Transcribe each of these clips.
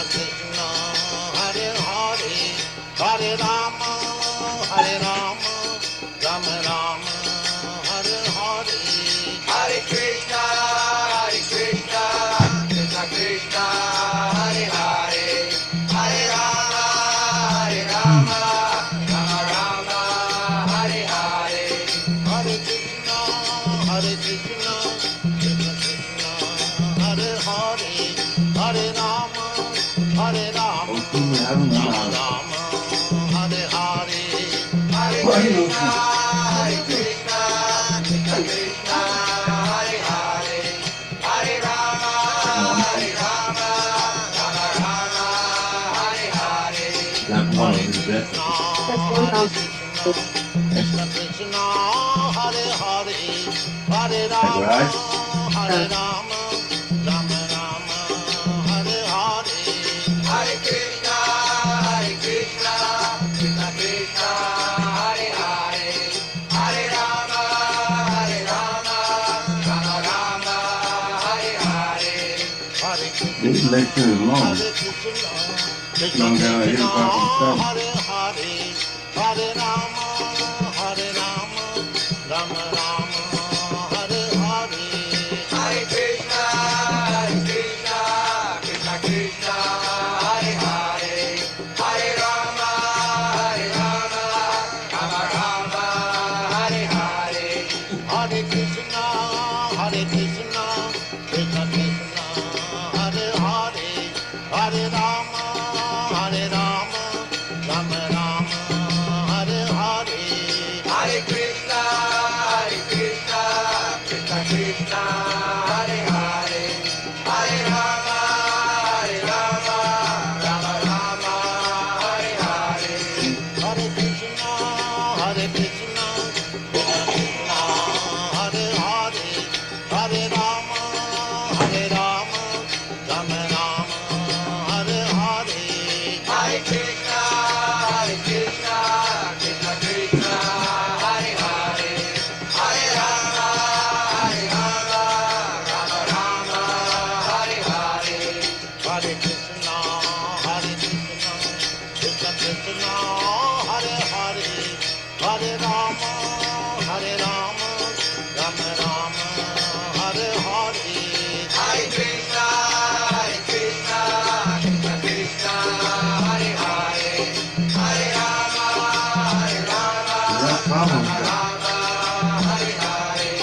Krishna, Hare Hare, Hare Rama, Hare Rama, Rama Rama, Hare Hare, Hare Krishna, Krishna Krishna, Hare Hare, Hare Rama, Rama Rama, Hare Hare, Hare Krishna, Krishna Krishna, Hare Hare, Hare Rama, Rama Rama, Hare Hare, Hare Krishna, Krishna Krishna, Hare Hare, Hare Rama, Rama Rama, Hare Hare, Hare Krishna, Krishna Krishna, Hare Hare, Hare Rama, Hare Rama, Rama Rama, Hare Hare, Hare Krishna, Krishna Krishna, Hare Hare, Hare Rama, Rama Rama, Hare Hare, Hare Krishna. This lecture is long. Krishna Krishna, Hare Hare, Hare Rama, Rama Rama, Hare Hare, Hare Krishna, Krishna Krishna, Hare Hare, Hare Rama, Rama Rama, Hare Hare, Hare Krishna, Krishna Krishna, Hare Hare, Hare Rama, Rama Rama, Hare Hare, Hare Krishna, Krishna Krishna, Hare Hare, Hare Rama, Rama Rama, Hare Hare, Hare Krishna, Krishna Krishna, Hare Hare, Hare Rama, Rama Rama, Hare Hare, Hare Krishna, Krishna Krishna, Hare Hare, Hare Rama, Rama Rama, Hare Hare, Hare Krishna, Krishna Krishna, Hare Hare, Hare Rama, Rama Rama, Hare Hare, Hare Krishna, Krishna Krishna, Hare Hare, Hare Rama, Rama Rama, Hare Hare,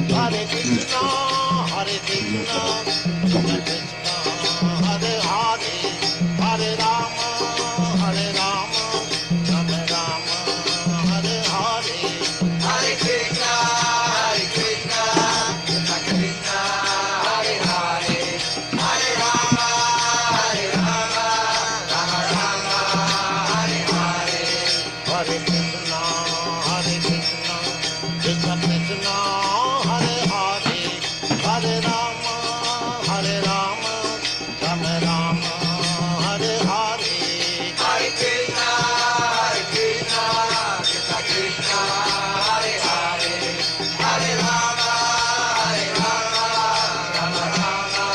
Hare Krishna, Krishna Krishna, Hare Hare, Hare Rama, Rama Rama, Hare Hare, Hare Krishna, Krishna Krishna, Hare Hare, Hare Rama, Rama Rama, Hare Hare, Hare Krishna, Krishna Krishna, Hare Hare, Hare Rama, Rama Rama, Hare Hare, Hare Krishna, Krishna Krishna, Hare Hare, Hare Rama, Rama Rama,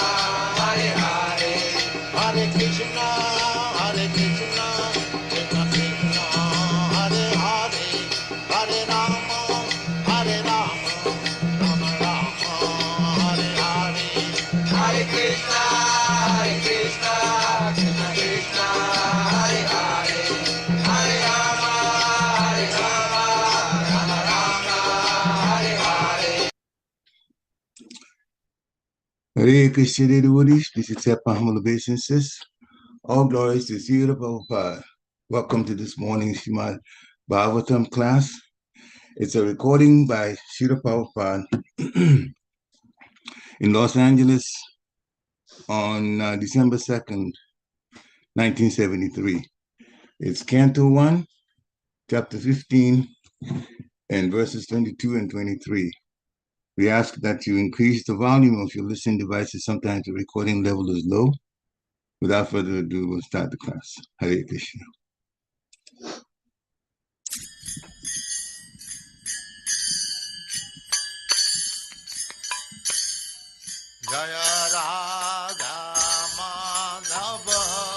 Hare Hare, Hare Krishna, Krishna Krishna, Hare Hare, Hare Rama, Rama Rama, Hare Hare, Hare Krishna, Krishna Krishna, Hare Hare, Hare Rama, Rama Rama, Hare Hare. Hare Krishna, devotees. Please accept my humble obeisances. All glories to Srila Prabhupada. Welcome to this morning's Srimad Bhagavatam class. It's a recording by Srila Prabhupada in Los Angeles on December 2nd, 1973. It's Canto 1, Chapter 15, and verses 22 and 23. We ask that you increase the volume of your listening devices. Sometimes the recording level is low. Without further ado, we'll start the class. Hare Krishna. Jaya Radha Madhava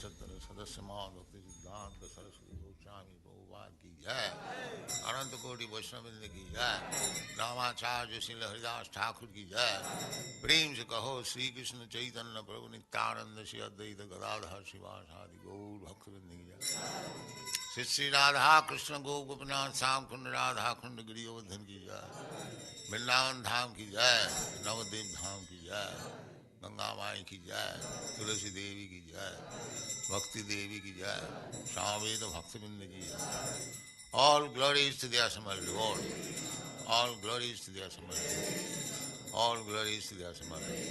Sattara Sadasya Mahadbhakti Siddhanta Saraswati Goswami Prabhupada ki jai. Ananta Koti Vaishnavindra ki jai. Ramacharya Srila Haridas Thakur ki jai. Prem se kaho Sri Krishna Chaitanya Prabhu Nityananda Shri Advaita Gadadhar Srivasadi Gaur Bhaktivinoda ki jai. Shri Radha Krishna Gopinath Sam Kunda Radha Kunda Giriyovardhan ki jai. Vrindavan Dham ki jai. Navadev Dham ki jai. Ganga Mai ki jai. Tulasi Devi ki jai. Bhakti Devi ki jai. Samaveda Bhaktivinoda ki jai. All glories to the Assembled Lord. All glories to the Assembled Lord. All glories to the Assembled Lord.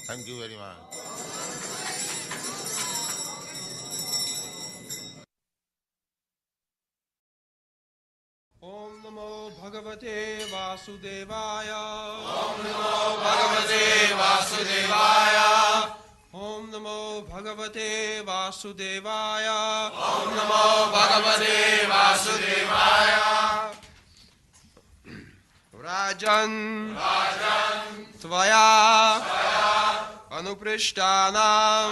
Thank you very much. Om Namo Bhagavate Vasudevaya. Om Namo Bhagavate Vasudevaya. Om Namo Bhagavate Vasudevaya. Om Namo Bhagavate Vasudevaya. Rajan Tvaya Anuprishtanam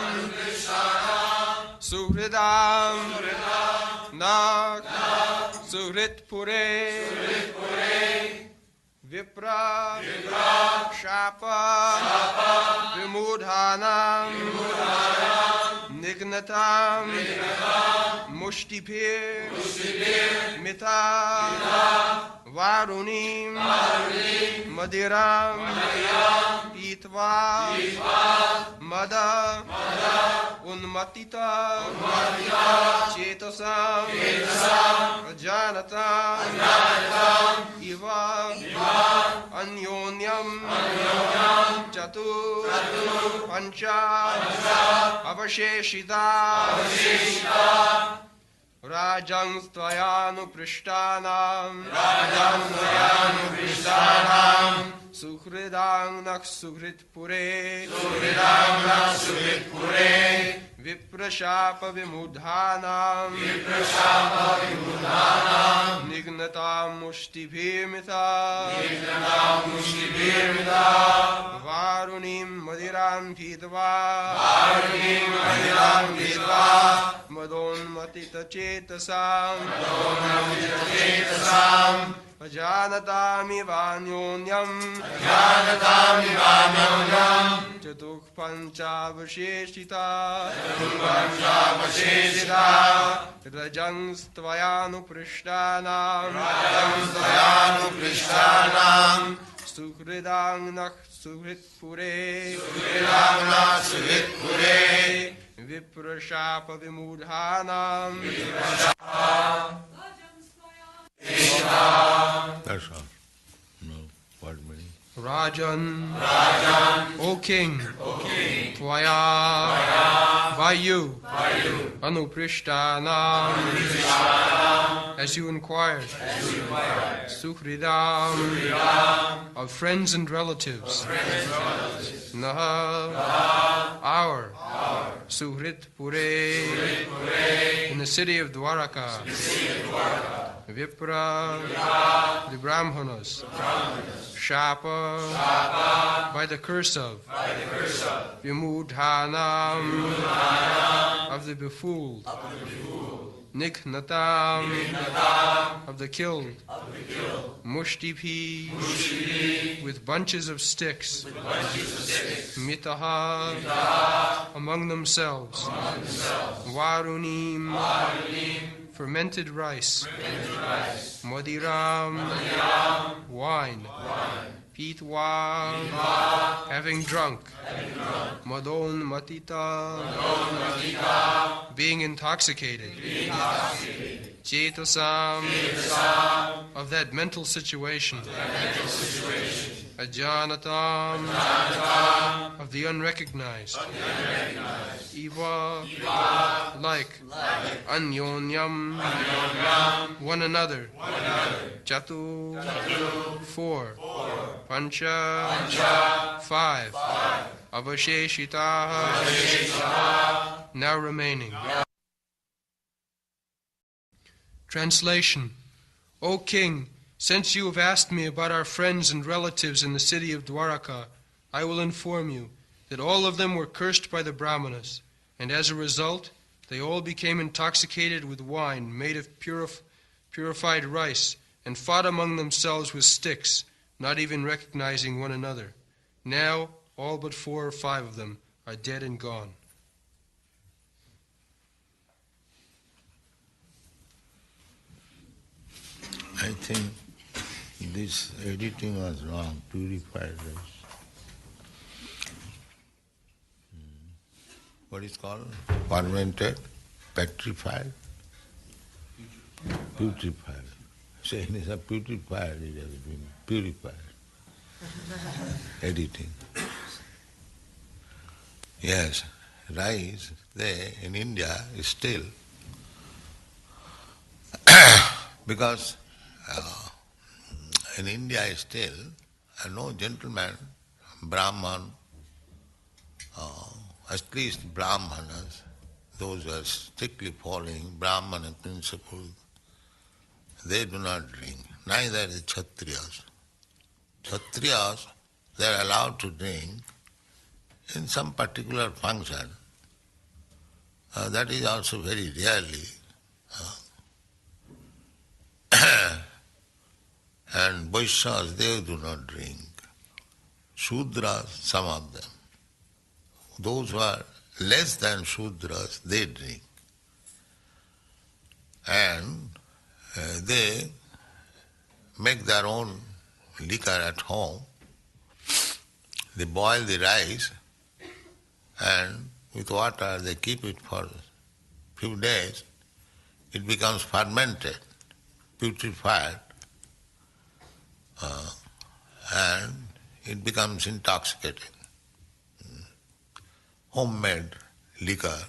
Suhridam Nak Suhrit Pure Vipra Shapa Vimudhanam Nignatam Mushtipir Mita Varunim Madiram Pitva Mada Unmatita Chetasam Janatam Iva Anyonyam Chatu Pancha Avasheshita Rajang Stvayanu Prishtanam Suhridang Nak Suhrit Pure Viprashapa Vimudhanam Nignatam Mushtibhimita Varunim Madiram Pitva Madon Matita Chetasam Ajanatami Vanyonyam Chatuk Panchavasheshita Rajang Stvayanu Prishtanam Suhridang Nak Suhrit Pure Viprashapa Vimudhanam That's all. No, what meaning? Rajan, O King, Tvaya, by you, Anuprishtanam, as you inquired, Suhridam, of friends and relatives, Naha, our, Suhrit Pure, in the city of Dwaraka, Vipra, the Brahmanas, Shapa, by the curse of, Vimudhanam, of the befooled, Niknatam, of the killed, Mushtipi, with bunches of sticks, Mitaha, among themselves, Varunim, fermented rice, Madiram, wine, Pitwa, having drunk, Madon Matita, being intoxicated, Chetasam, of that mental situation, Ajanatam, of the unrecognized, Eva, like, Anyonyam, one another, Chatu, four, Pancha, five, Avasheshita, now remaining. Translation. O King, since you have asked me about our friends and relatives in the city of Dwaraka, I will inform you that all of them were cursed by the Brahmanas, and as a result, They all became intoxicated with wine made of purified rice, and fought among themselves with sticks, not even recognizing one another. Now, all but 4 or 5 of them are dead and gone. I think this editing was wrong, purified rice. What is called? Fermented, petrified, putrefied. Saying it's a putrefied, it has been purified. Editing. Yes, rice there in India is still because in India still no gentleman, Brahman, at least Brahmanas, those who are strictly following Brahmana principles, they do not drink. Neither the Kshatriyas. Kshatriyas, they are allowed to drink in some particular function. That is also very rarely. And Vaishyas, they do not drink. Shudras, some of them. Those who are less than Shudras, they drink. And they make their own liquor at home. They boil the rice and with water they keep it for a few days. It becomes fermented, putrefied, and it becomes intoxicating. Homemade liquor.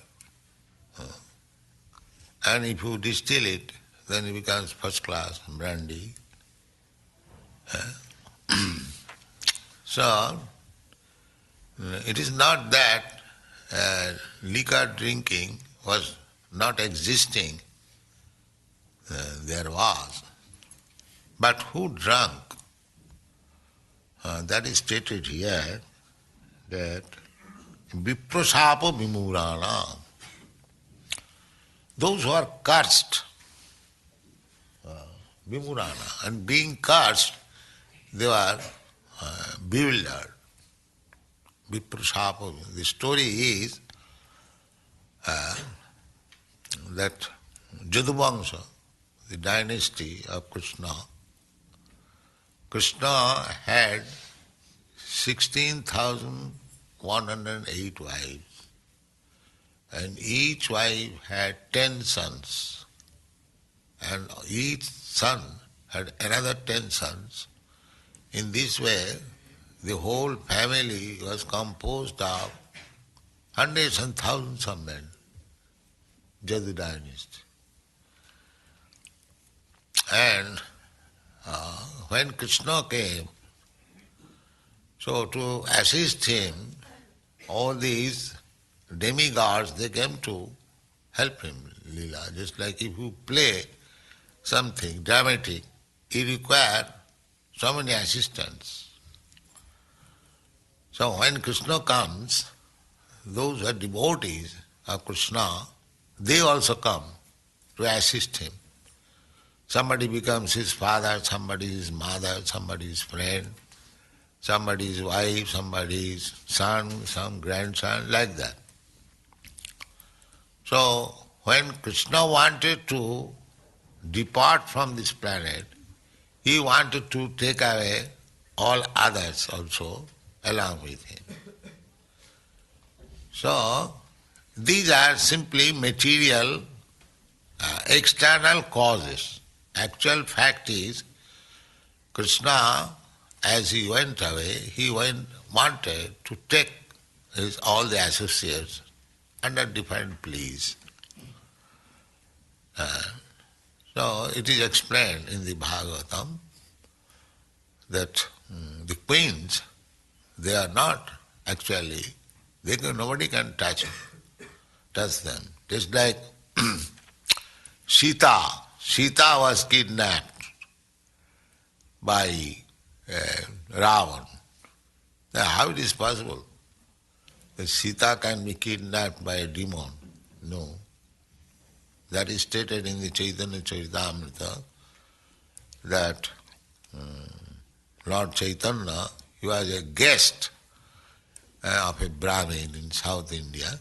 And if you distill it, then it becomes first class brandy. So, it is not that liquor drinking was not existing, there was. But who drank? That is stated here, that viprasapa vimurana, those who are cursed, vimurana, and being cursed, they were bewildered. Viprasapa. The story is that Jaduvamsa, the dynasty of Krishna, Krishna had 16,108 wives, and each wife had 10 sons, and each son had another 10 sons. In this way, the whole family was composed of hundreds and thousands of men, Jadu dynasty. And when Krishna came, so to assist him, all these demigods, they came to help him, Leela. Just like if you play something dramatic, you require so many assistants. So when Krishna comes, those who are devotees of Krishna, they also come to assist him. Somebody becomes his father, somebody his mother, somebody his friend, somebody his wife, somebody his son, some grandson, like that. So when Krishna wanted to depart from this planet, he wanted to take away all others also along with him. So these are simply material, external causes. Actual fact is, Krishna, as he went away, he wanted to take all the associates under different pleas. So it is explained in the Bhagavatam that the queens, they are not actually, nobody can touch them. Just like Sita was kidnapped by Ravan. Now how it is possible that Sita can be kidnapped by a demon? No. That is stated in the Chaitanya Charitamrita that Lord Chaitanya, he was a guest of a Brahmin in South India.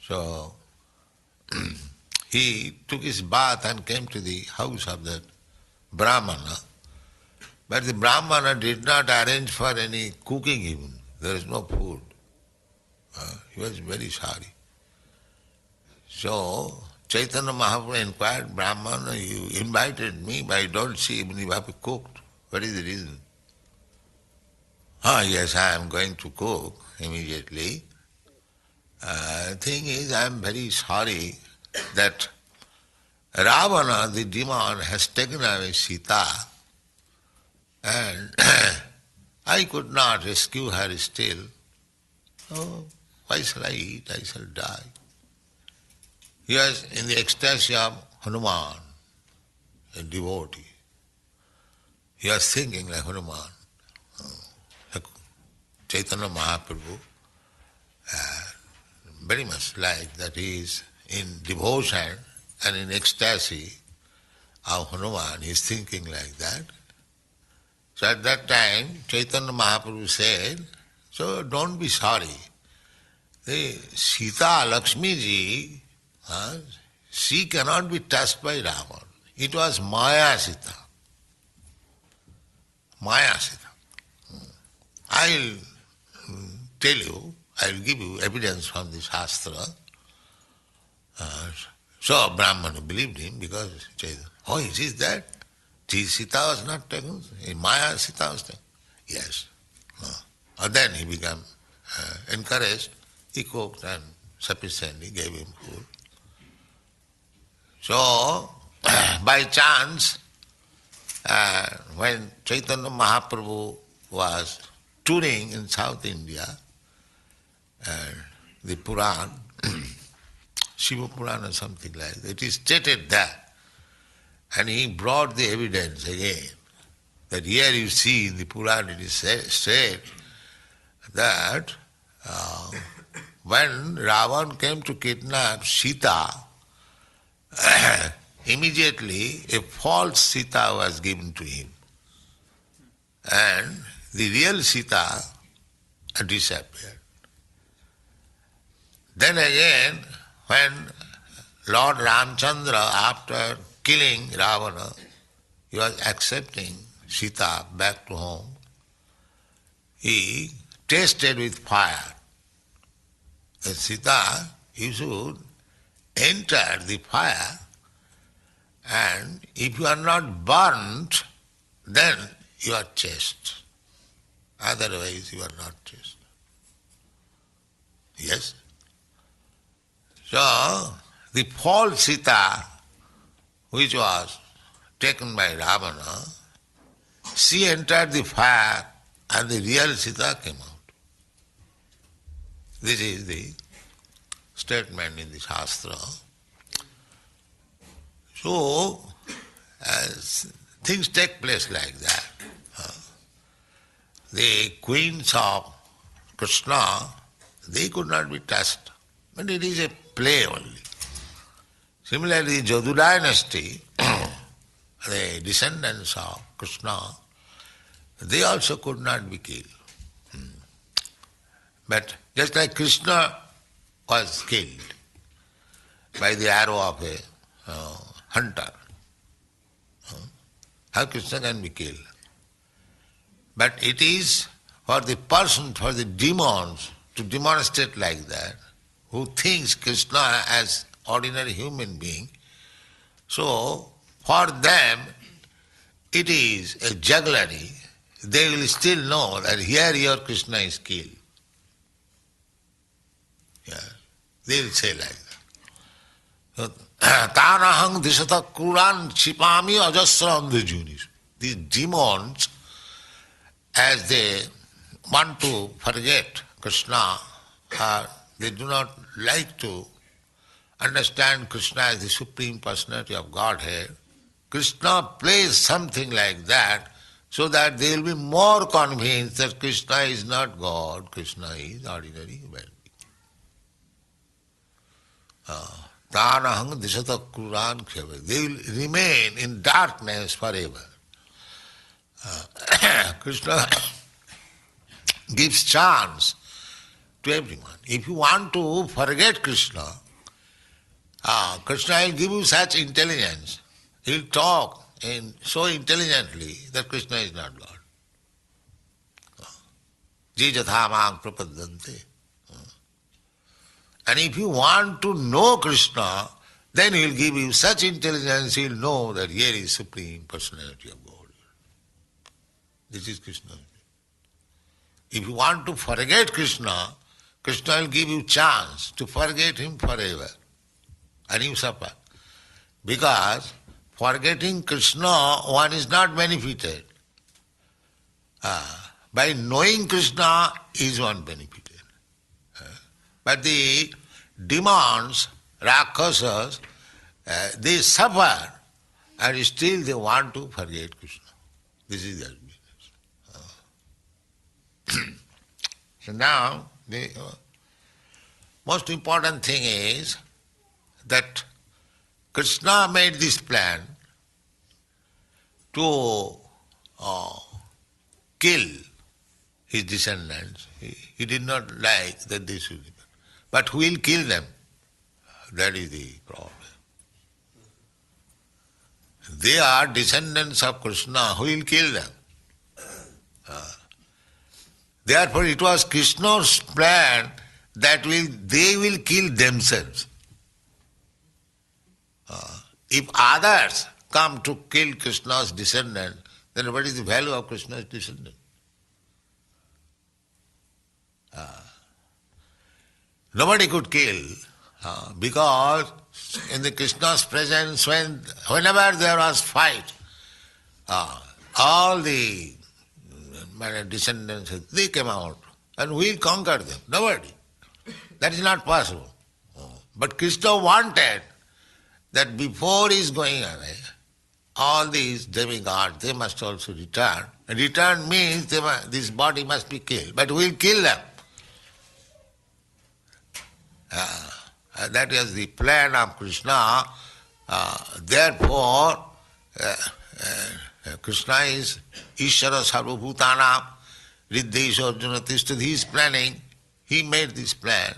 So he took his bath and came to the house of that Brahmana. But the Brahmana did not arrange for any cooking even. There is no food. He was very sorry. So Chaitanya Mahaprabhu inquired, Brahmana, you invited me, but I don't see even you have cooked. What is the reason? Yes, I am going to cook immediately. Thing is, I am very sorry that Ravana, the demon, has taken away Sita, and I could not rescue her still. Oh, why shall I eat? I shall die. He was in the ecstasy of Hanuman, a devotee. He was thinking like Hanuman. Like Chaitanya Mahaprabhu, very much like that he is in devotion and in ecstasy of Hanuman. He is thinking like that. So at that time, Chaitanya Mahaprabhu said, so don't be sorry. The Sita Lakshmi ji, she cannot be touched by Ravan. It was Maya Sita. Maya Sita. I'll tell you, I'll give you evidence from the Shastra. So Brahmana believed him because it is that? Sita was not taken, Maya Sita was taken. Yes. Then he became encouraged. He cooked and sufficiently gave him food. So, by chance, when Chaitanya Mahaprabhu was touring in South India, the Puran, Shiva Puran or something like that, it is stated there. And he brought the evidence again, that here you see in the Puran it is said that when Ravan came to kidnap Sita, immediately a false Sita was given to him. And the real Sita disappeared. Then again, when Lord Ramchandra, after killing Ravana, he was accepting Sita back to home, he tasted with fire. And Sita, you should enter the fire, and if you are not burnt, then you are chaste. Otherwise you are not chaste. Yes? So, the false Sita, which was taken by Ravana, she entered the fire and the real Sita came out. This is the statement in the Shastra. So, as things take place like that, the queens of Krishna, they could not be touched, but it is a play only. Similarly, Jadu dynasty, the descendants of Krishna, they also could not be killed. But just like Krishna was killed by the arrow of a hunter, how Krishna can be killed? But it is for the person, for the demons to demonstrate like that, who thinks Krishna as ordinary human being. So, for them, it is a jugglery. They will still know that here your Krishna is killed. Yeah. They will say like that. Tanahang disata kuran chipami ajasra andhajunis. These demons, as they want to forget Krishna, they do not like to understand Krishna as the Supreme Personality of Godhead. Krishna plays something like that so that they will be more convinced that Krishna is not God, Krishna is ordinary human being. Tanahang disata kuran kheva. They will remain in darkness forever. Krishna gives chance to everyone. If you want to forget Krishna, Krishna will give you such intelligence. He will talk so intelligently that Krishna is not Lord. Jijathamang prapadante. And if you want to know Krishna, then he will give you such intelligence, he will know that here is Supreme Personality of God. This is Krishna. If you want to forget Krishna, Krishna will give you chance to forget him forever. And you suffer. Because forgetting Krishna, one is not benefited. By knowing Krishna is one benefited. But the demons, Rakshasas, they suffer and still they want to forget Krishna. This is their business. So now, the most important thing is that Krishna made this plan to kill his descendants. He did not like that they should. But who will kill them? That is the problem. They are descendants of Krishna. Who will kill them? Therefore it was Krishna's plan that they will kill themselves. If others come to kill Krishna's descendant, then what is the value of Krishna's descendant? Nobody could kill because in the Krishna's presence, whenever there was fight, all the descendants, they came out and we'll conquer them. Nobody. That is not possible. But Krishna wanted that before he is going away, all these demigods, they must also return. And return means this body must be killed. But we'll kill them. That is the plan of Krishna. Therefore, Krishna is Ishvara Sarvabhutanam, Riddhesha Arjuna Tishtha. He is planning. He made this plan.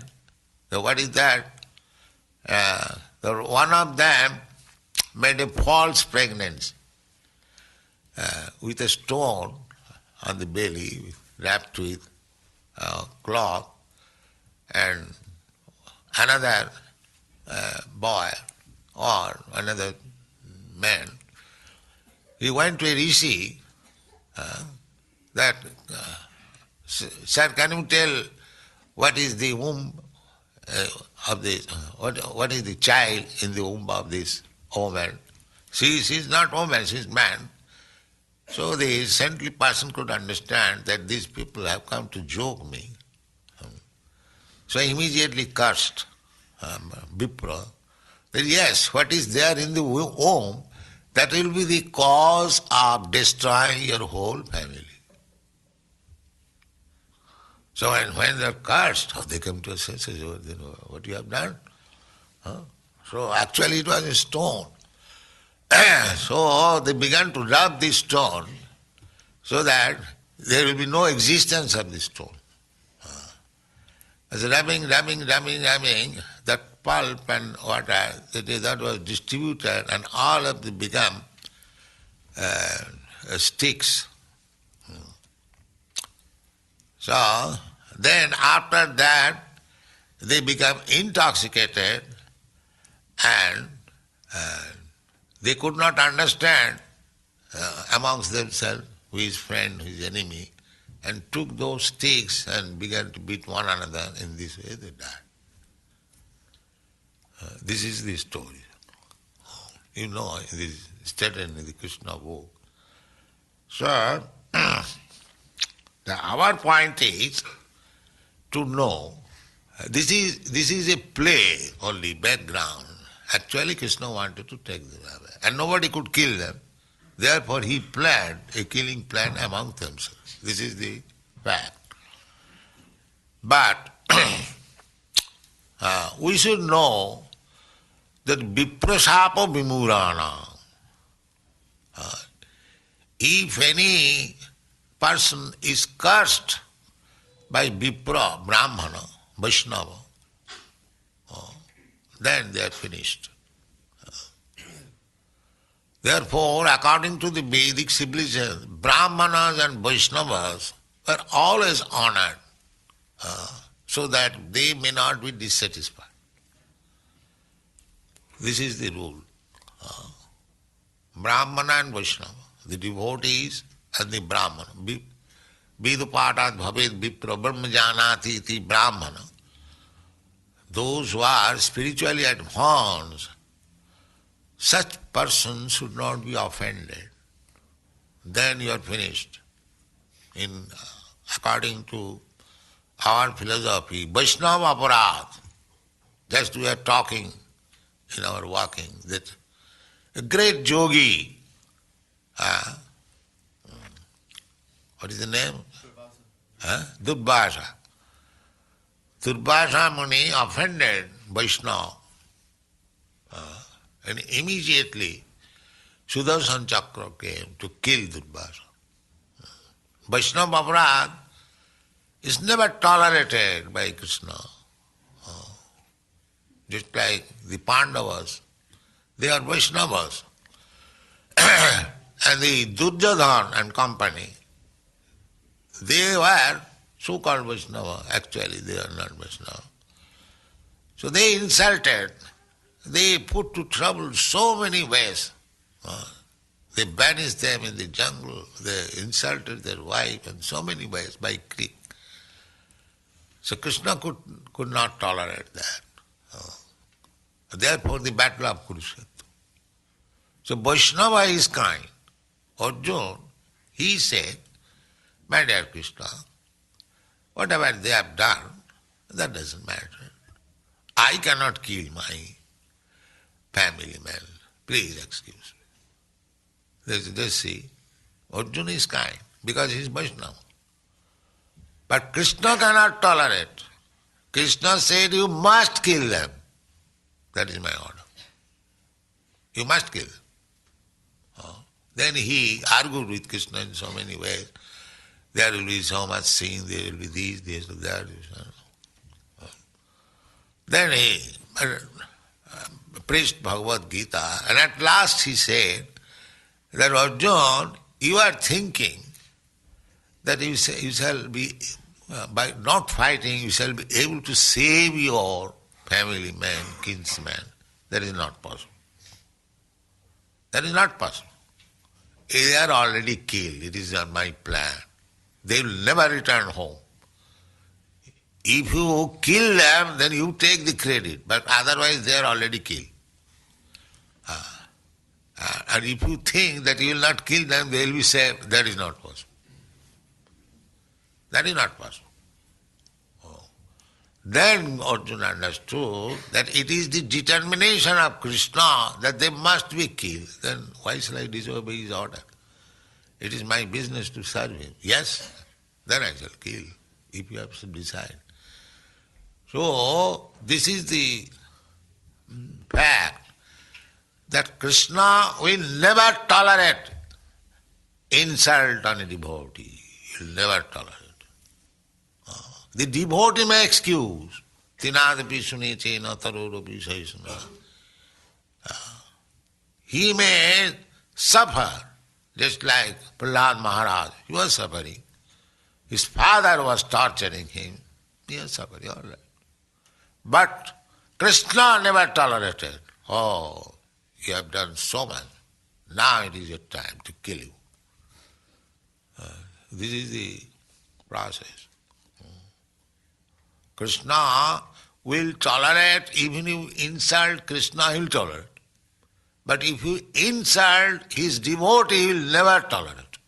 So what is that? One of them made a false pregnancy with a stone on the belly wrapped with cloth, and another boy or another man, he went to a rishi that, sir, can you tell what is the womb of this, what is the child in the womb of this woman? She is not woman, she is man. So the saintly person could understand that these people have come to joke me. So he immediately cursed Vipra that yes, what is there in the womb, that will be the cause of destroying your whole family. So when they are cursed, they come to a sense, what you have done? So actually it was a stone. So they began to rub this stone so that there will be no existence of this stone. As rubbing, that pulp and water, that was distributed and all of them become sticks. So then after that they become intoxicated and they could not understand amongst themselves who is friend, who is enemy, and took those sticks and began to beat one another. In this way they died. This is the story. You know, it is stated in the Krishna book. So, our point is to know, this is a play only, background. Actually Krishna wanted to take them away. And nobody could kill them. Therefore he planned a killing plan among themselves. This is the fact. But we should know that viprasapa vimurana. If any person is cursed by Vipra, Brahmana, Vaishnava, then they are finished. Therefore, according to the Vedic civilization, Brahmanas and Vaishnavas were always honored so that they may not be dissatisfied. This is the rule. Brahmana and Vaishnava, the devotees and the Brahmana. Vidupatat bhaved vipra brahma janati iti Brahmana. Those who are spiritually advanced, such persons should not be offended. Then you are finished. According to our philosophy, Vaishnava aparad, just we are talking in our walking, that a great yogi, what is the name? Durvasa. Durvasa Muni offended Vaishnava. And immediately Sudarshan Chakra came to kill Durvasa. Vaishnava aparad is never tolerated by Krishna. Just like the Pandavas, they are Vaishnavas. And the Duryodhana and company, they were so-called Vaishnava. Actually, they are not Vaishnava. So they insulted, they put to trouble so many ways. They banished them in the jungle, they insulted their wife in so many ways by creek. So Krishna could not tolerate that. Therefore the battle of Kurukshetra. So Vaishnava is kind. Arjuna, he said, my dear Krishna, whatever they have done, that doesn't matter. I cannot kill my family man. Please excuse me. They see, Arjuna is kind because he is Vaishnava. But Krishna cannot tolerate. Krishna said, you must kill them. That is my order. You must kill them. Then he argued with Krishna in so many ways. There will be so much sin, there will be this, that. Then he preached Bhagavad Gita, and at last he said that Arjuna, you are thinking that you shall be, by not fighting, you shall be able to save your family man, kinsman. That is not possible. That is not possible. They are already killed. It is not my plan. They will never return home. If you kill them, then you take the credit, but otherwise they are already killed. And if you think that you will not kill them, they will be saved, that is not possible. That is not possible. Then Arjuna understood that it is the determination of Krishna that they must be killed. Then why shall I disobey his order? It is my business to serve him. Yes, then I shall kill, if you have to decide. So, this is the fact that Krishna will never tolerate insult on a devotee. He will never tolerate. The devotee may excuse. Tinadapi sunite na tarorapi saisana. He may suffer, just like Prahlad Maharaj. He was suffering. His father was torturing him. He was suffering, all right. But Krishna never tolerated. Oh, you have done so much. Now it is your time to kill you. This is the process. Krishna will tolerate, even if you insult Krishna, he will tolerate. But if you insult his devotee, he will never tolerate.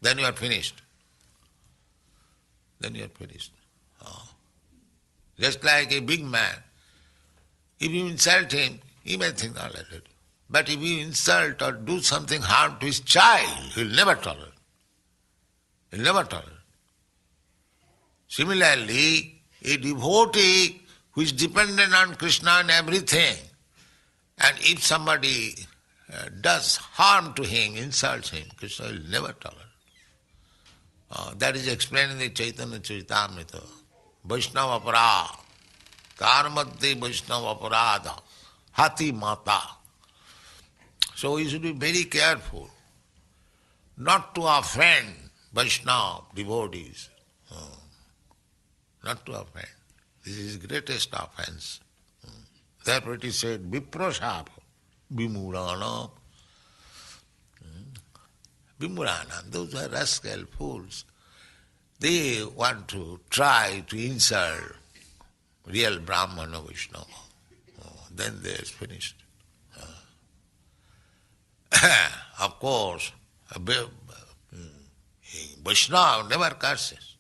Then you are finished. Then you are finished. Just like a big man. If you insult him, he may think, all right. But if you insult or do something harm to his child, he will never tolerate. He will never tolerate. Similarly, a devotee who is dependent on Krishna and everything, and if somebody does harm to him, insults him, Krishna will never tolerate. That is explained in the Chaitanya Charitamrita. Vaishnava aparad, karmadde Vaishnava aparada, hati mata. So we should be very careful not to offend Vaishnava devotees. Not to offend. This is greatest offense. Therefore it is said, viprasapa, vimurana. Vimurana, those are rascal fools. They want to try to insult real Brahmana Vaishnava. Then they are finished. Of course, Vaishnava never curses.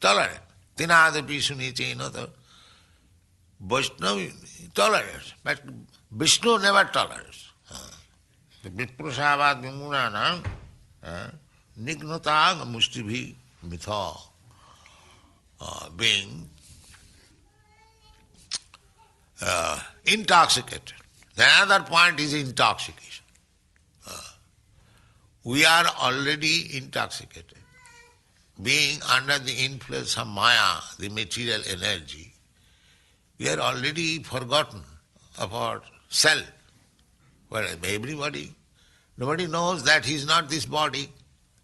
Tolerant. Tinadapi suniche another. Vaishnava tolerates, but Vishnu never tolerates. Viprasavad vimurana nignata mushtibhi mitha. Being intoxicated. The other point is intoxication. We are already intoxicated. Being under the influence of Maya, the material energy, we are already forgotten of our self. Well, nobody knows that he is not this body.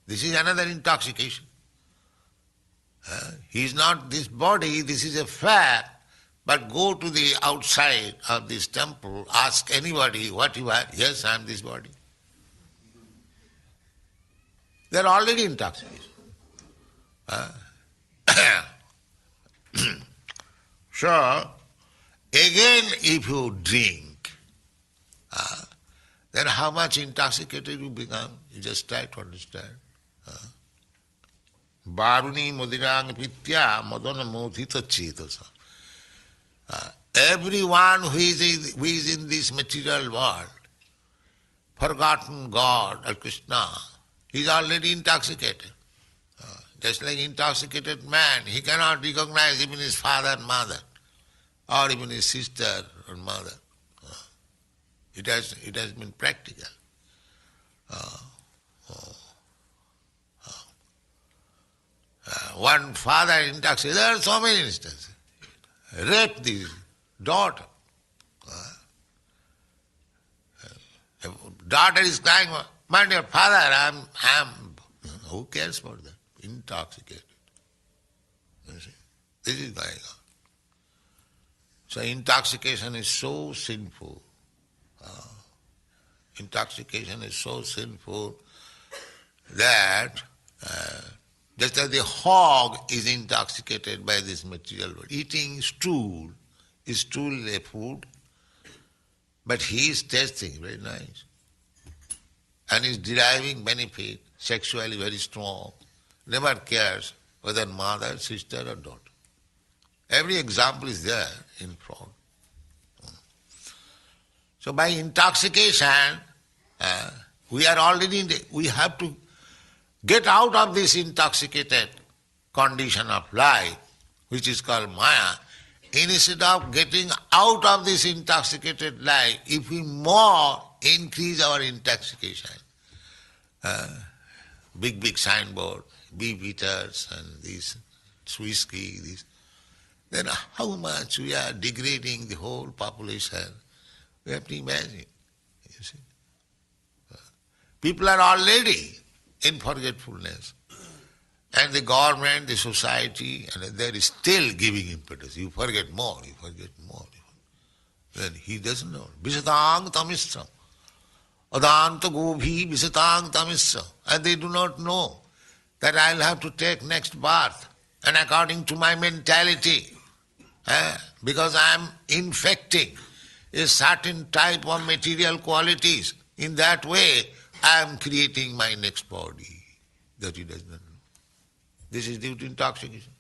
This is another intoxication. He is not this body, this is a fact. But go to the outside of this temple, ask anybody what you are. Yes, I am this body. They are already intoxicated. So, again if you drink, then how much intoxicated you become? You just try to understand. Varuni mudirang pitya madana mothita chetasa. Everyone who is in this material world, forgotten God or Krishna, he is already intoxicated. Just like intoxicated man, he cannot recognize even his father and mother, or even his sister or mother. It has been practical. One father intoxicated, there are so many instances. Raped the daughter. Daughter is crying, my dear father, I'm who cares for that? Intoxicated. You see? This is going on. So intoxication is so sinful. Intoxication is so sinful that just as the hog is intoxicated by this material world, eating stool, is stool a food? But he is tasting very nice and is deriving benefit, sexually very strong, never cares whether mother, sister or daughter. Every example is there in front. So by intoxication, we have to get out of this intoxicated condition of life, which is called Maya. Instead of getting out of this intoxicated life, if we more increase our intoxication, big signboard, beef eaters and this whiskey, then how much we are degrading the whole population. We have to imagine. You see. People are already in forgetfulness. And the government, the society, and they are still giving impetus. You forget more, you forget more. Then he doesn't know. Visatang tamisra. Adanta gobhi visatang tamisra. And they do not know that I'll have to take next birth. And according to my mentality, because I am infecting a certain type of material qualities, in that way I am creating my next body. That he does not know. This is due to intoxication.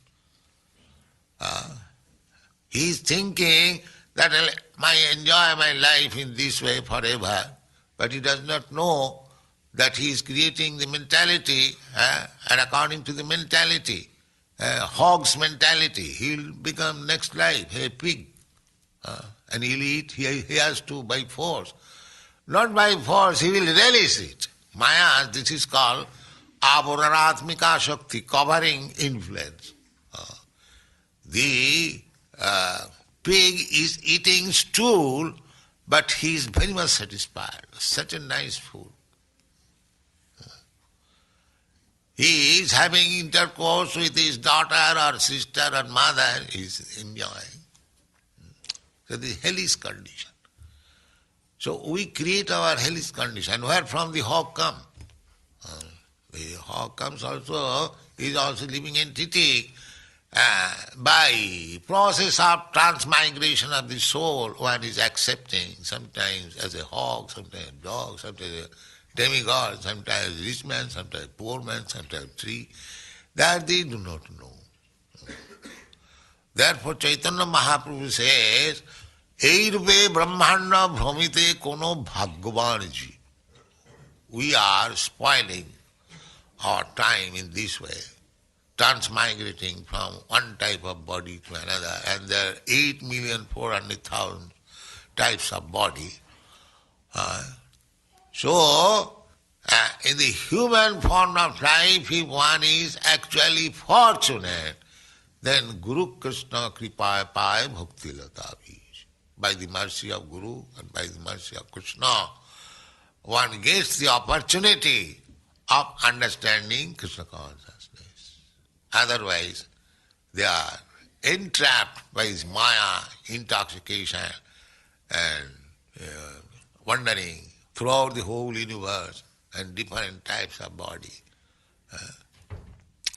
He is thinking that I enjoy my life in this way forever, but he does not know that he is creating the mentality, and according to the mentality, hog's mentality. He'll become next life a pig. And he'll eat, he has to by force. Not by force, he will relish it. Maya, this is called avararatmika shakti, covering influence. The pig is eating stool, but he is very much satisfied. Such a nice food. He is having intercourse with his daughter or sister or mother, he is enjoying. So the hellish condition. So we create our hellish condition. Where from the hog come? The hog comes also, is also living entity. By process of transmigration of the soul, one is accepting, sometimes as a hog, sometimes a dog, sometimes a demigod, sometimes a rich man, sometimes a poor man, sometimes a tree. That they do not know. Therefore Chaitanya Mahaprabhu says, Ei rupe brahmanda bhramite kono bhagwan ji. We are spoiling our time in this way, transmigrating from one type of body to another, and there are 8,400,000 types of body. So, in the human form of life, if one is actually fortunate, then Guru Krishna Kripa Pai Bhakti Lata Bhi. By the mercy of Guru and by the mercy of Krishna, one gets the opportunity of understanding Krishna consciousness. Otherwise, they are entrapped by his maya, intoxication, and wandering throughout the whole universe and different types of body.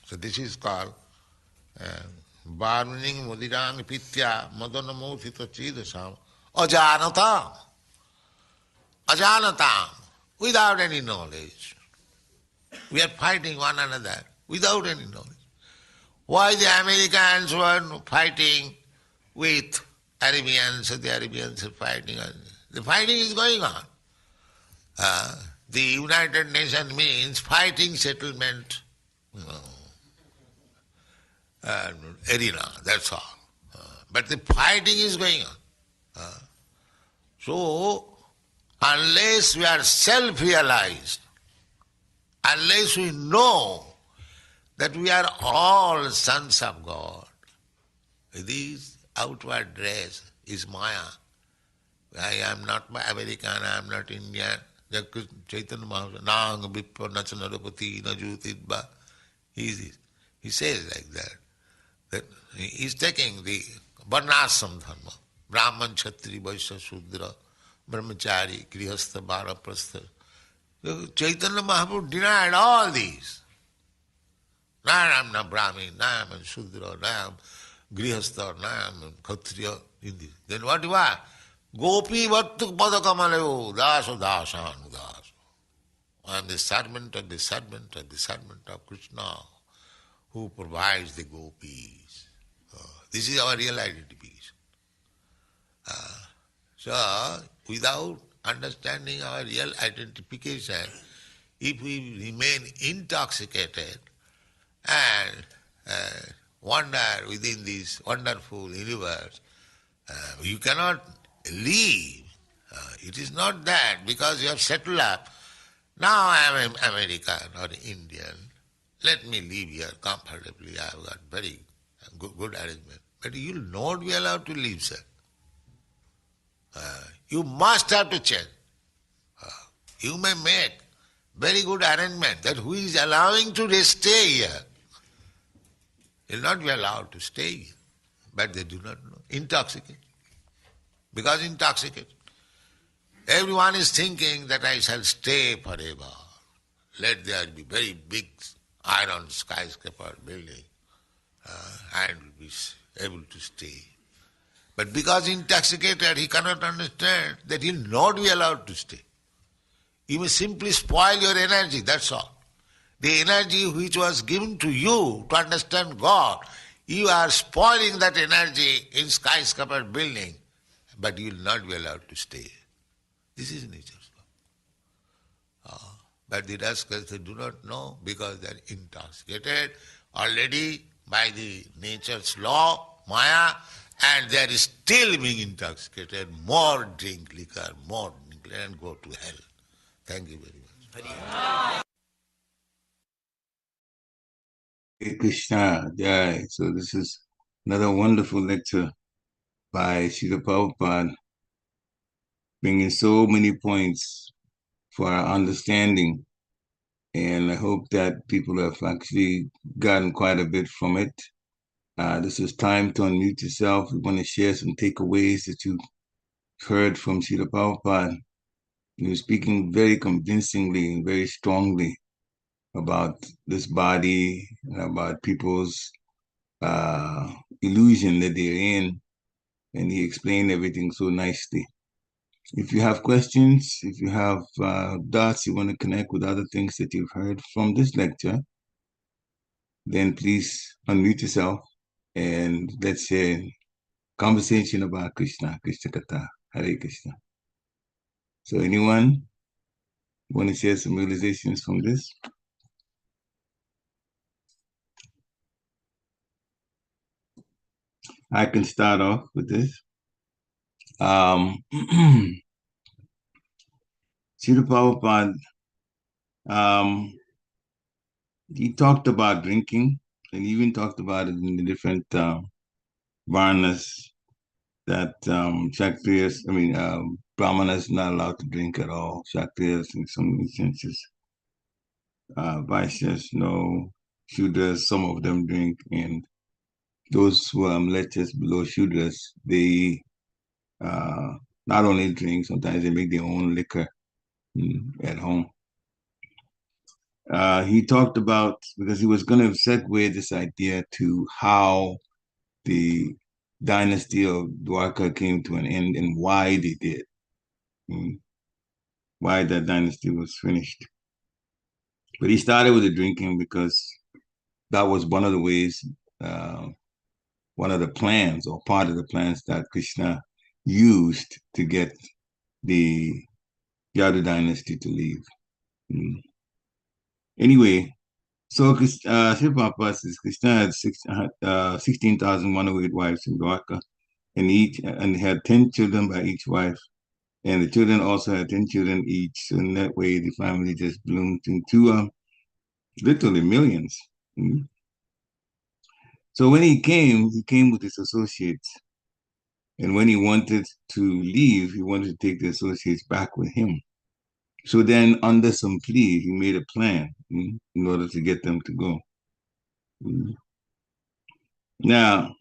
So this is called Varmaning Mudirang Pitya Madanamosita Chidasam Ajanatam. Ajanatam, without any knowledge. We are fighting one another without any knowledge. Why the Americans were fighting with Arabians, the Arabians are fighting. The fighting is going on. The United Nations means fighting settlement arena, that's all. But the fighting is going on. So, unless we are self-realized, unless we know that we are all sons of God, this outward dress is Maya. I am not American, I am not Indian. Chaitanya Mahaprabhu, Nang Vippa Nachanarapati Najutidba. He says like that. That he is taking the Varnasam Dharma, Brahman, Kshatri, Vaishya, Shudra, Brahmachari, Grihastha, Vanaprastha. Chaitanya Mahaprabhu denied all these. Now I am not Brahmin, now I am Shudra, now I am Grihastha, now I am Kshatriya. Then what you are? Gopi Vattuk Padakamaleo, Daso Dasanu Daso. I am the servant of the servant of the servant of Krishna, who provides the gopis. This is our real identification. So, without understanding our real identification, if we remain intoxicated and wander within this wonderful universe, you cannot leave. It is not that because you have settled up. Now I am an American or Indian. Let me live here comfortably. I have got very good arrangement. But you will not be allowed to live, sir. You must have to change. You may make very good arrangement that who is allowing to stay here will not be allowed to stay here. But they do not know. Intoxicated. Because intoxicated. Everyone is thinking that I shall stay forever. Let there be very big iron skyscraper building and will be able to stay. But because intoxicated, he cannot understand that he will not be allowed to stay. You may simply spoil your energy, that's all. The energy which was given to you to understand God, you are spoiling that energy in skyscraper building, but you will not be allowed to stay. This is nature. But the rascals, they do not know because they are intoxicated. Already by the nature's law, Maya, and they are still being intoxicated. More drink liquor, and go to hell. Thank you very much. Hare Krishna, Jai. So this is another wonderful lecture by Srila Prabhupada, bringing so many points for our understanding. And I hope that people have actually gotten quite a bit from it. This is time to unmute yourself. We want to share some takeaways that you heard from Srila Prabhupada. He was speaking very convincingly and very strongly about this body and about people's illusion that they're in, and he explained everything so nicely. If you have questions, if you have dots, you want to connect with other things that you've heard from this lecture, then please unmute yourself and let's share conversation about Krishna, Krishna Katha, Hare Krishna. So anyone want to share some realizations from this? I can start off with this. Srila Prabhupada, he talked about drinking, and he even talked about it in the different varnas that Brahmanas not allowed to drink at all. Kshatriyas, in some instances, Vaishyas, no, Shudras, some of them drink, and those who are mlechas below Shudras, they not only drink, sometimes they make their own liquor at home. He talked about, because he was going to segue this idea to how the dynasty of Dwarka came to an end and why they did, why that dynasty was finished. But he started with the drinking because that was one of the ways, one of the plans or part of the plans that Krishna used to get the Yadu dynasty to leave. Anyway, so Shiva Prabhupada says Krishna had 16,108 wives in Dwarka, and had 10 children by each wife, and the children also had 10 children each. So in that way, the family just bloomed into literally millions. So when he came with his associates, and when he wanted to leave, he wanted to take the associates back with him. So then, under some plea, he made a plan in order to get them to go. Now,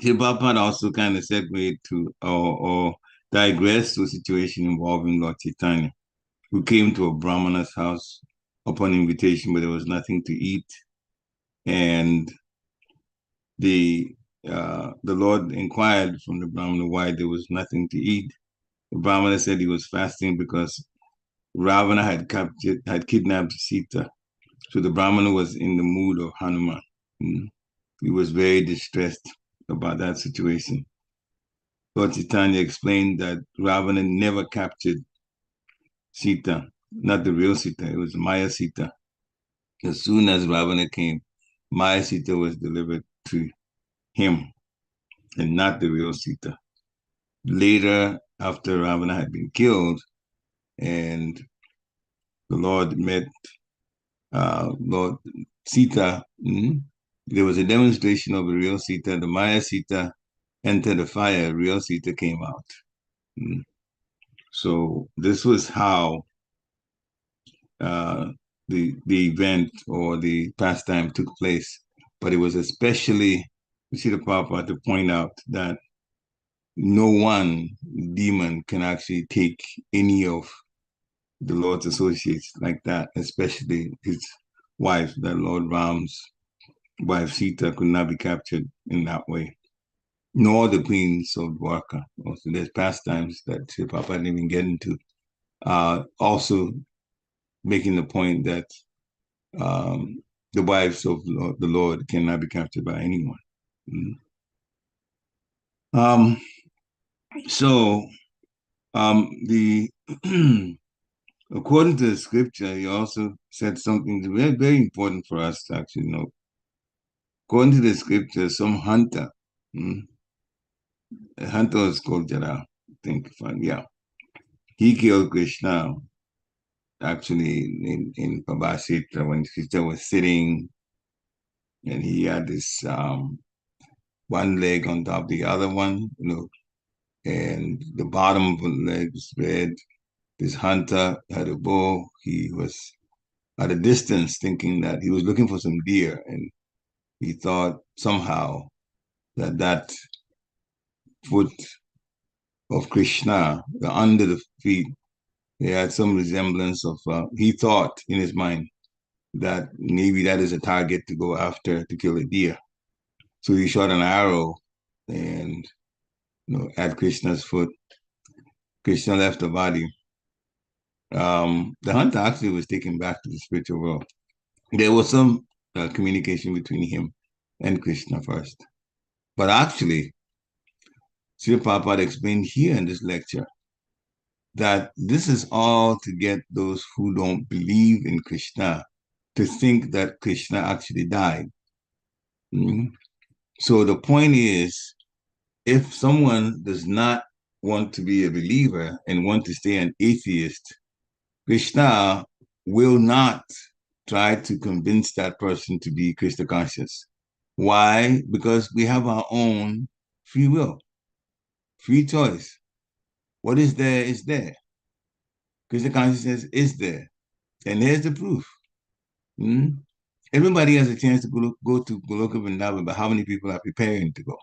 Prabhupada also kind of segued to or digressed to a situation involving Lord Chaitanya, who came to a Brahmana's house upon invitation, but there was nothing to eat. And the Lord inquired from the Brahmana why there was nothing to eat. The Brahmana said he was fasting because Ravana had kidnapped Sita. So the Brahmana was in the mood of Hanuman. He was very distressed about that situation. Lord Chaitanya explained that Ravana never captured Sita, not the real Sita, it was Maya Sita. As soon as Ravana came, Maya Sita was delivered to him and not the real Sita. Later, after Ravana had been killed and the Lord met Lord Sita, there was a demonstration of the real Sita. The Maya Sita entered the fire, real Sita came out. So this was how the event or the pastime took place. But it was especially Srila Prabhupada to point out that no one demon can actually take any of the Lord's associates like that, especially his wife, that Lord Ram's wife Sita could not be captured in that way, nor the queens of Dwarka. Also, there's pastimes that Srila Prabhupada didn't even get into. Also making the point that the wives of the Lord cannot be captured by anyone. So the according to the scripture, he also said something very, very important for us to actually know. according to the scripture, some hunter, a hunter was called Jara, I think, yeah. He killed Krishna, actually, in Prabhasitra, when Krishna was sitting, and he had this one leg on top of the other one, and the bottom of the leg was red. This hunter had a bow. He was at a distance thinking that he was looking for some deer, and he thought somehow that foot of Krishna, the under the feet, they had some resemblance of, he thought in his mind that maybe that is a target to go after to kill a deer. So he shot an arrow and, at Krishna's foot. Krishna left the body. The hunter actually was taken back to the spiritual world. There was some communication between him and Krishna first. But actually, Srila Prabhupada explained here in this lecture that this is all to get those who don't believe in Krishna to think that Krishna actually died. So the point is, if someone does not want to be a believer and want to stay an atheist, Krishna will not try to convince that person to be Krishna conscious. Why? Because we have our own free will, free choice. What is there is there. Krishna consciousness is there. And here's the proof. Everybody has a chance to go to Goloka Vrindavan, but how many people are preparing to go?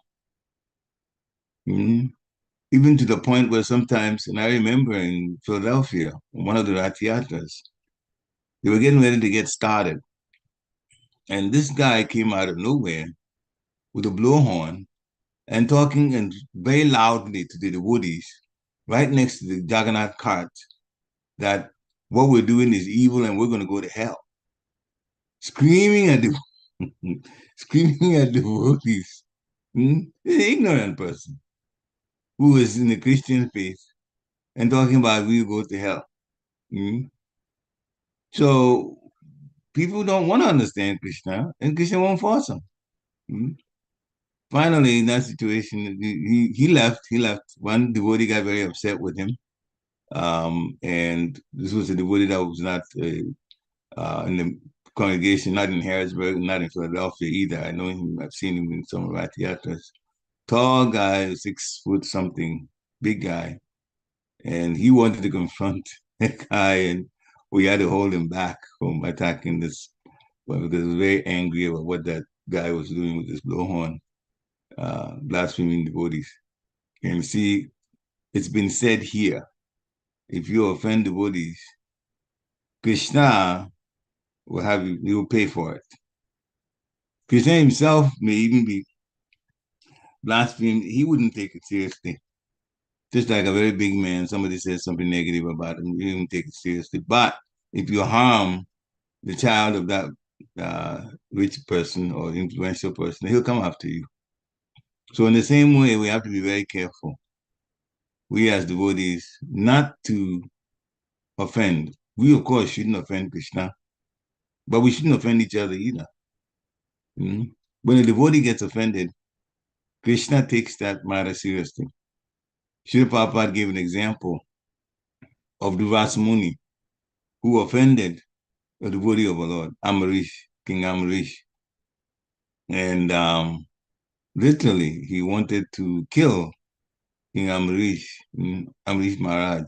Even to the point where sometimes, and I remember in Philadelphia, one of the Ratiyatras, they were getting ready to get started. And this guy came out of nowhere with a blowhorn and talking and very loudly to the devotees right next to the Jagannath cart that what we're doing is evil and we're going to go to hell. Screaming at devotees. An ignorant person who is in the Christian faith and talking about we'll go to hell. So people don't want to understand Krishna, and Krishna won't force them. Finally, in that situation, he left. One devotee got very upset with him. And this was a devotee that was not in the congregation, not in Harrisburg, not in Philadelphia either. I know him, I've seen him in some of our theaters. Tall guy, 6 foot something, big guy. And he wanted to confront the guy, and we had to hold him back from attacking this, because he was very angry about what that guy was doing with his blowhorn, blaspheming devotees. And see, it's been said here, if you offend devotees, Krishna will have you, he will pay for it. Krishna himself may even be blasphemed. He wouldn't take it seriously. Just like a very big man, somebody says something negative about him, he wouldn't take it seriously. But if you harm the child of that rich person or influential person, he'll come after you. So in the same way, we have to be very careful, we as devotees, not to offend. We, of course, shouldn't offend Krishna, but we shouldn't offend each other either. When a devotee gets offended, Krishna takes that matter seriously. Srila Prabhupada gave an example of Durvasa Muni, who offended a devotee of our Lord, Amarish, King Amarish. And literally, he wanted to kill King Amarish, Amarish Maharaj.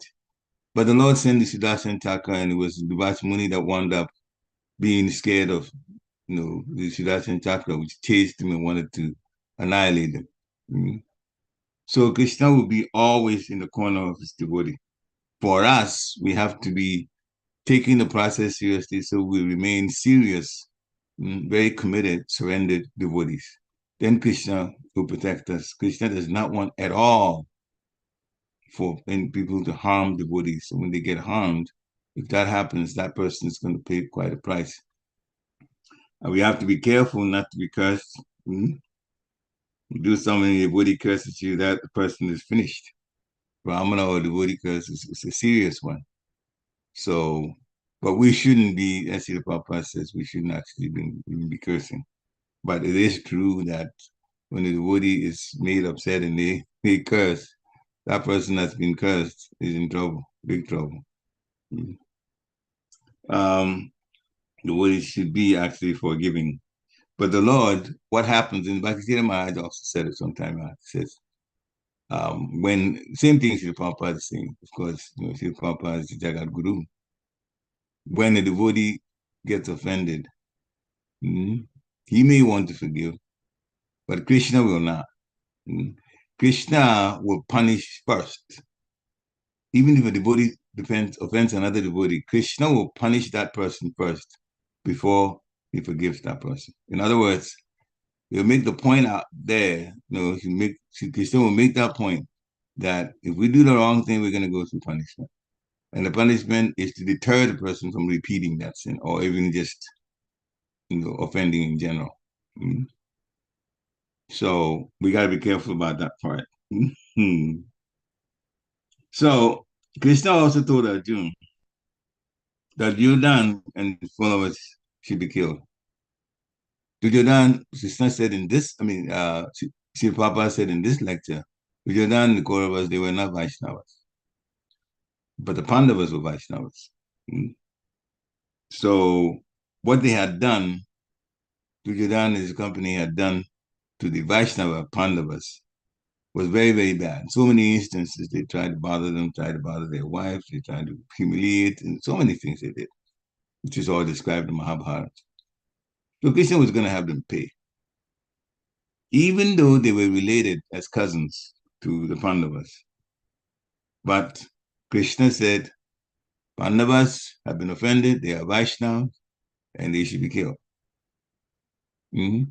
But the Lord sent the Sudarshan Chakra, and it was Durvasa Muni that wound up being scared of the Sudarshan Chakra, which chased him and wanted to annihilate him. So Krishna will be always in the corner of his devotee. For us, we have to be taking the process seriously, so we remain serious, very committed, surrendered devotees. Then Krishna will protect us. Krishna does not want at all for people to harm devotees. So when they get harmed, if that happens, that person is going to pay quite a price. And we have to be careful not to be cursed. You do something, the devotee curses you, that person is finished. Brahmana or devotee curse is a serious one. So, but we shouldn't be, as the Prabhupada says, we shouldn't actually be cursing. But it is true that when the devotee is made upset and they curse, that person that's been cursed is in trouble, big trouble. The devotee should be actually forgiving. But the Lord, what happens in Bhakti Maharaj also said it sometime. He says, when same thing Srila Prabhupada is saying, of course, Srila Prabhupada is the Jagat Guru. When a devotee gets offended, he may want to forgive, but Krishna will not. Krishna will punish first. Even if a devotee offends another devotee, Krishna will punish that person first before he forgives that person. In other words, he'll make the point out there, Krishna will make that point that if we do the wrong thing, we're going to go through punishment. And the punishment is to deter the person from repeating that sin or even just, offending in general. So we got to be careful about that part. So Krishna also told Arjuna that Yudan and his followers should be killed. Duryodhan, Krishna said in this, Srila Prabhupada said in this lecture, Duryodhan and the Kauravas, they were not Vaishnavas. But the Pandavas were Vaishnavas. So what they had done, Duryodhan and his company had done to the Vaishnava Pandavas was very, very bad. So many instances they tried to bother them, tried to bother their wives, they tried to humiliate, and so many things they did, which is all described in Mahabharata. So Krishna was going to have them pay. Even though they were related as cousins to the Pandavas. But Krishna said, Pandavas have been offended, they are Vaishnavas, and they should be killed. The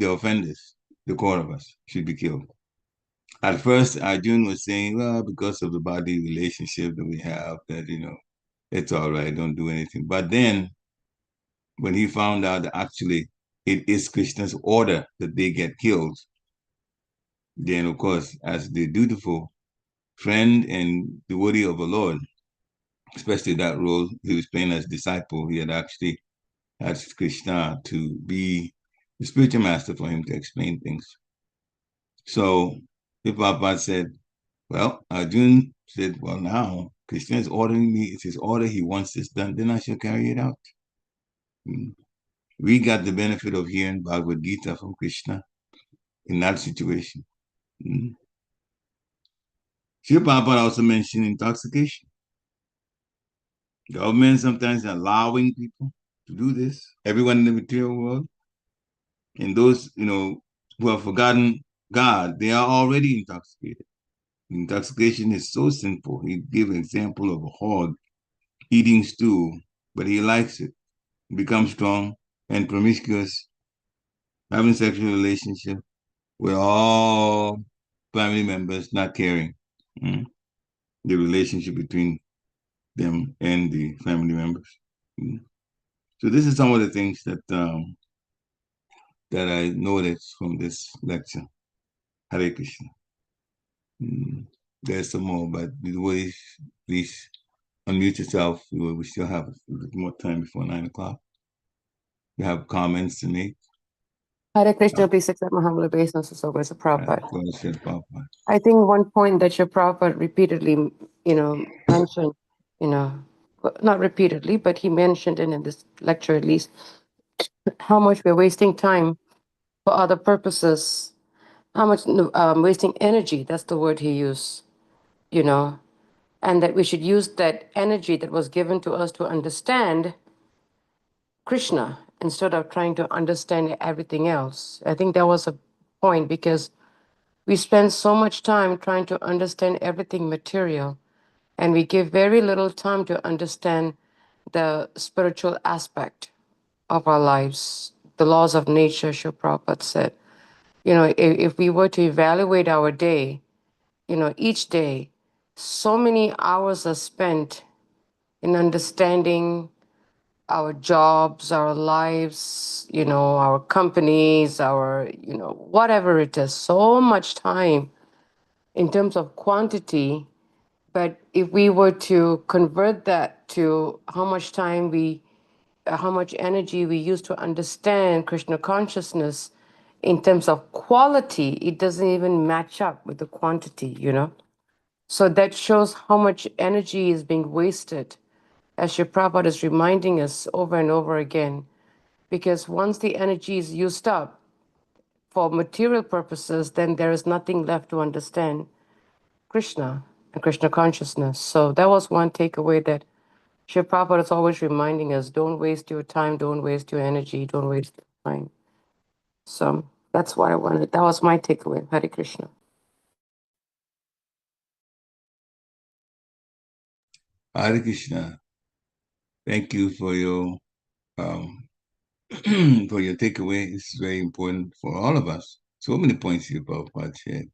offenders, the Kauravas, should be killed. At first, Arjun was saying, well, because of the body relationship that we have, that, it's all right, don't do anything. But then, when he found out that actually it is Krishna's order that they get killed, then, of course, as the dutiful friend and devotee of the Lord, especially that role he was playing as disciple, he had actually asked Krishna to be the spiritual master for him to explain things. So the Prabhupada said, well, Arjun said, well, now Krishna is ordering me, it's his order, he wants this done, then I shall carry it out. We got the benefit of hearing Bhagavad Gita from Krishna in that situation. Srila Prabhupada also mentioned intoxication. Government sometimes allowing people to do this, everyone in the material world. And those, who have forgotten God, they are already intoxicated. Intoxication is so simple. He gave an example of a hog eating stew, but he likes it. Becomes strong and promiscuous, having sexual relationship with all family members, not caring the relationship between them and the family members. So this is some of the things that that I noticed from this lecture. Hare Krishna. There's some more, but please unmute yourself. We still have a little more time before 9 o'clock. You have comments to make? Hare Krishna, please accept my humble obeisance as always, Prabhupada. Prabhupada. I think one point that your Prabhupada repeatedly, mentioned, not repeatedly, but he mentioned it in this lecture at least, how much we're wasting time for other purposes, how much wasting energy, that's the word he used, and that we should use that energy that was given to us to understand Krishna instead of trying to understand everything else. I think that was a point because we spend so much time trying to understand everything material, and we give very little time to understand the spiritual aspect of our lives, the laws of nature, Srila Prabhupada said. If we were to evaluate our day, each day, so many hours are spent in understanding our jobs, our lives, our companies, our, whatever it is, so much time in terms of quantity. But if we were to convert that to how much time we how much energy we use to understand Krishna consciousness in terms of quality, it doesn't even match up with the quantity, you know? So that shows how much energy is being wasted, as Shri Prabhupada is reminding us over and over again. Because once the energy is used up for material purposes, then there is nothing left to understand Krishna and Krishna consciousness. So that was one takeaway that Shri Prabhupada is always reminding us, don't waste your time, don't waste your energy, don't waste your time. So that's what I wanted. That was my takeaway. Hare Krishna. Hare Krishna. Thank you for your um, for your takeaway. It's very important for all of us. So many points here Prabhupada shared.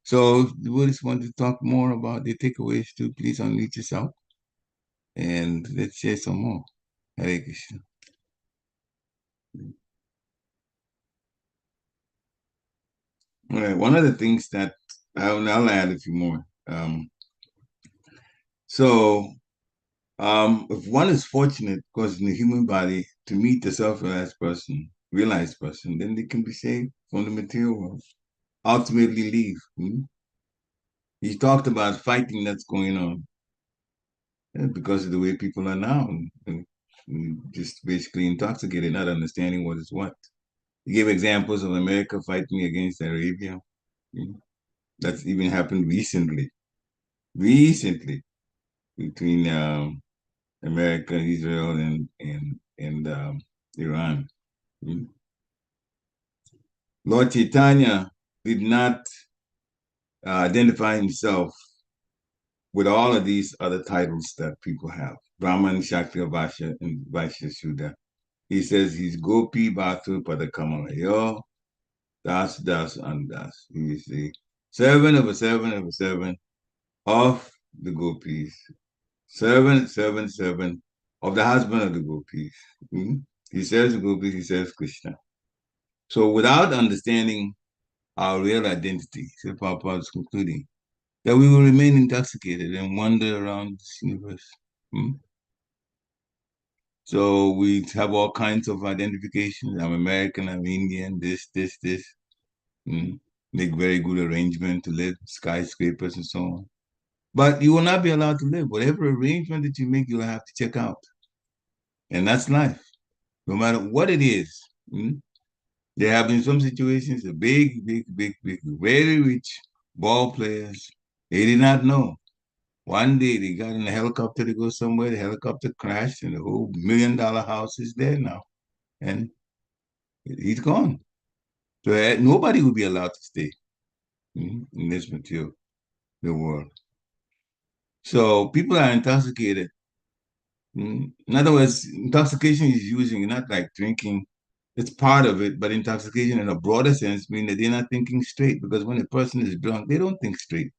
So the Buddhists want to talk more about the takeaways too. Please unmute yourself and let's share some more. Hare Krishna. All right. One of the things that I'll add a few more. So if one is fortunate, because in the human body, to meet the self-realized person, realized person, then they can be saved from the material world. Ultimately leave. He talked about fighting that's going on because of the way people are now, just basically intoxicated, not understanding what is what. He gave examples of America fighting against Arabia. That's even happened recently between America, Israel, and Iran. Lord Chaitanya did not identify himself with all of these other titles that people have: Brahman, Kshatriya, Vaishya, and Vaishya Sudra. He says he's Gopi Bhatu Padakamalayo, Das Das Andas. He is the servant of a servant of a servant of the gopis. Servant, servant, servant of the husband of the gopis. He serves the gopis, he serves Krishna. So without understanding our real identity, Sri Prabhupada is concluding, that we will remain intoxicated and wander around this universe. So we have all kinds of identifications. I'm American, I'm Indian, this. Make very good arrangement to live, skyscrapers and so on. But you will not be allowed to live. Whatever arrangement that you make, you'll have to check out. And that's life, no matter what it is. There have been some situations, the big, very rich ball players, they did not know. One day they got in a helicopter to go somewhere, the helicopter crashed, and the whole $1 million house is there now. And he's gone. So nobody will be allowed to stay in this material, the world. So people are intoxicated. In other words, intoxication is using, not like drinking. It's part of it, but intoxication in a broader sense means that they're not thinking straight, because when a person is drunk, they don't think straight.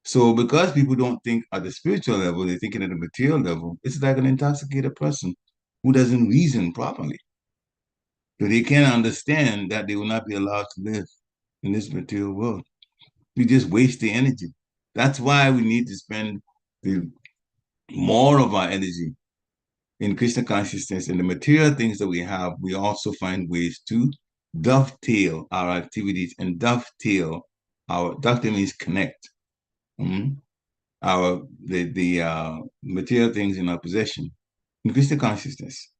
So because people don't think at the spiritual level, they're thinking at the material level, it's like an intoxicated person who doesn't reason properly. So they can't understand that they will not be allowed to live in this material world. You just waste the energy. That's why we need to spend more of our energy in Krishna consciousness and the material things that we have. We also find ways to dovetail our activities and dovetail dovetail means connect. The material things in our possession in Krishna consciousness.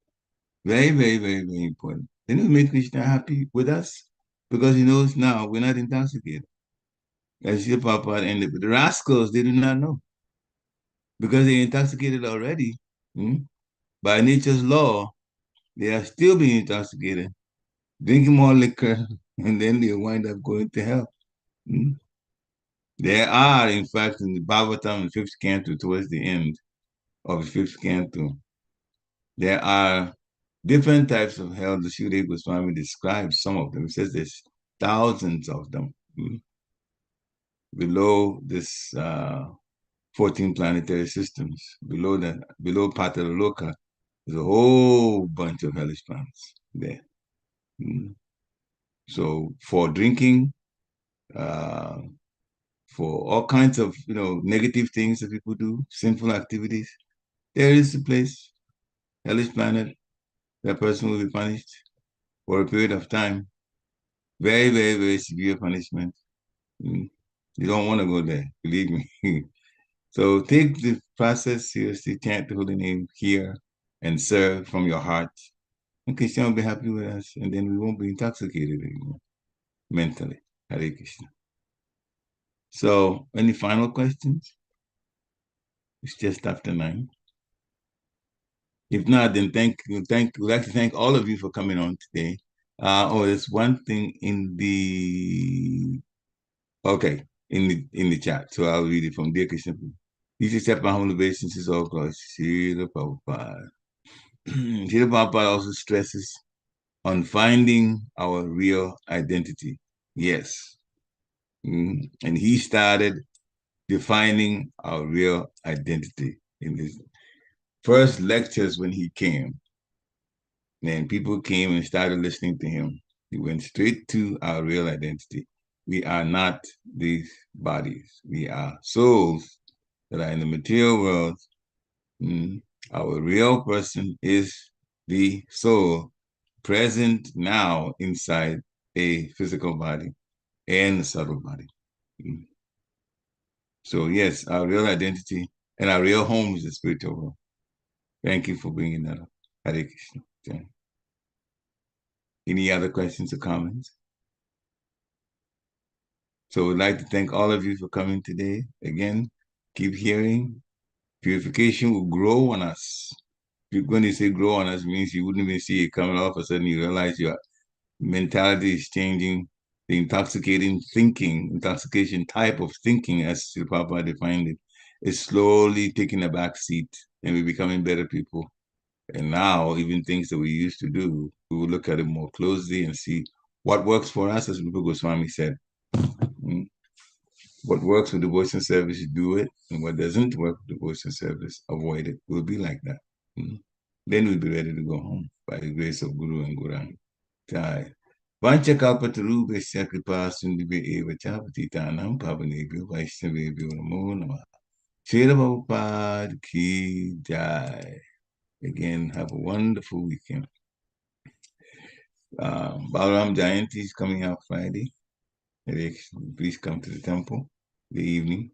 Very, very, very, very important. Then it make Krishna happy with us because he knows now we're not intoxicated. As your Papa ended, but the rascals, they do not know because they're intoxicated already. By nature's law, they are still being intoxicated, drinking more liquor, and then they wind up going to hell. There are, in fact, in the Bhagavatam, the fifth canto, towards the end of the fifth canto, there are different types of hell. The Srila Goswami describes some of them. He says there's thousands of them below this 14 planetary systems. Below Patalaloka, there's a whole bunch of hellish planets there. So for drinking, for all kinds of negative things that people do, sinful activities, there is a place. hellish planet, that person will be punished for a period of time. Very, very, very severe punishment. You don't want to go there, believe me. So take the process seriously, chant the holy name here, and serve from your heart. And Krishna will be happy with us, and then we won't be intoxicated anymore mentally. Hare Krishna. So, any final questions? It's just after 9. If not, then we'd like to thank all of you for coming on today. There's one thing in the chat, so I'll read it from Dear Krishna. Please accept my humble obeisances, all glory to Srila Prabhupada. Srila Prabhupada also stresses on finding our real identity. Yes. And he started defining our real identity in his first lectures when he came. And people came and started listening to him. He went straight to our real identity. We are not these bodies. We are souls that are in the material world. Our real person is the soul present now inside a physical body and a subtle body. So yes, our real identity and our real home is the spiritual world. Thank you for bringing that up. Hare Krishna. Okay. Any other questions or comments? So we'd like to thank all of you for coming today. Again, keep hearing. Purification will grow on us. When you say grow on us, it means you wouldn't even see it coming off. All of a sudden you realize your mentality is changing. The intoxication type of thinking, as Srila Prabhupada defined it, is slowly taking a back seat, and we're becoming better people. And now, even things that we used to do, we will look at it more closely and see what works for us, as Rupa Goswami said. What works with devotion service, do it, and what doesn't work with devotion service, avoid it. We'll be like that. Then we'll be ready to go home by the grace of Guru and Gurang. Jai. Vanchakalpatarubhasya kripa sindhibhe eva cha patitanam pavanebhyo vaishnavebhyo namo namah. Srila Prabhupada ki jai. Again, have a wonderful weekend. Balaram Jayanti is coming out Friday. Please come to the temple in the evening.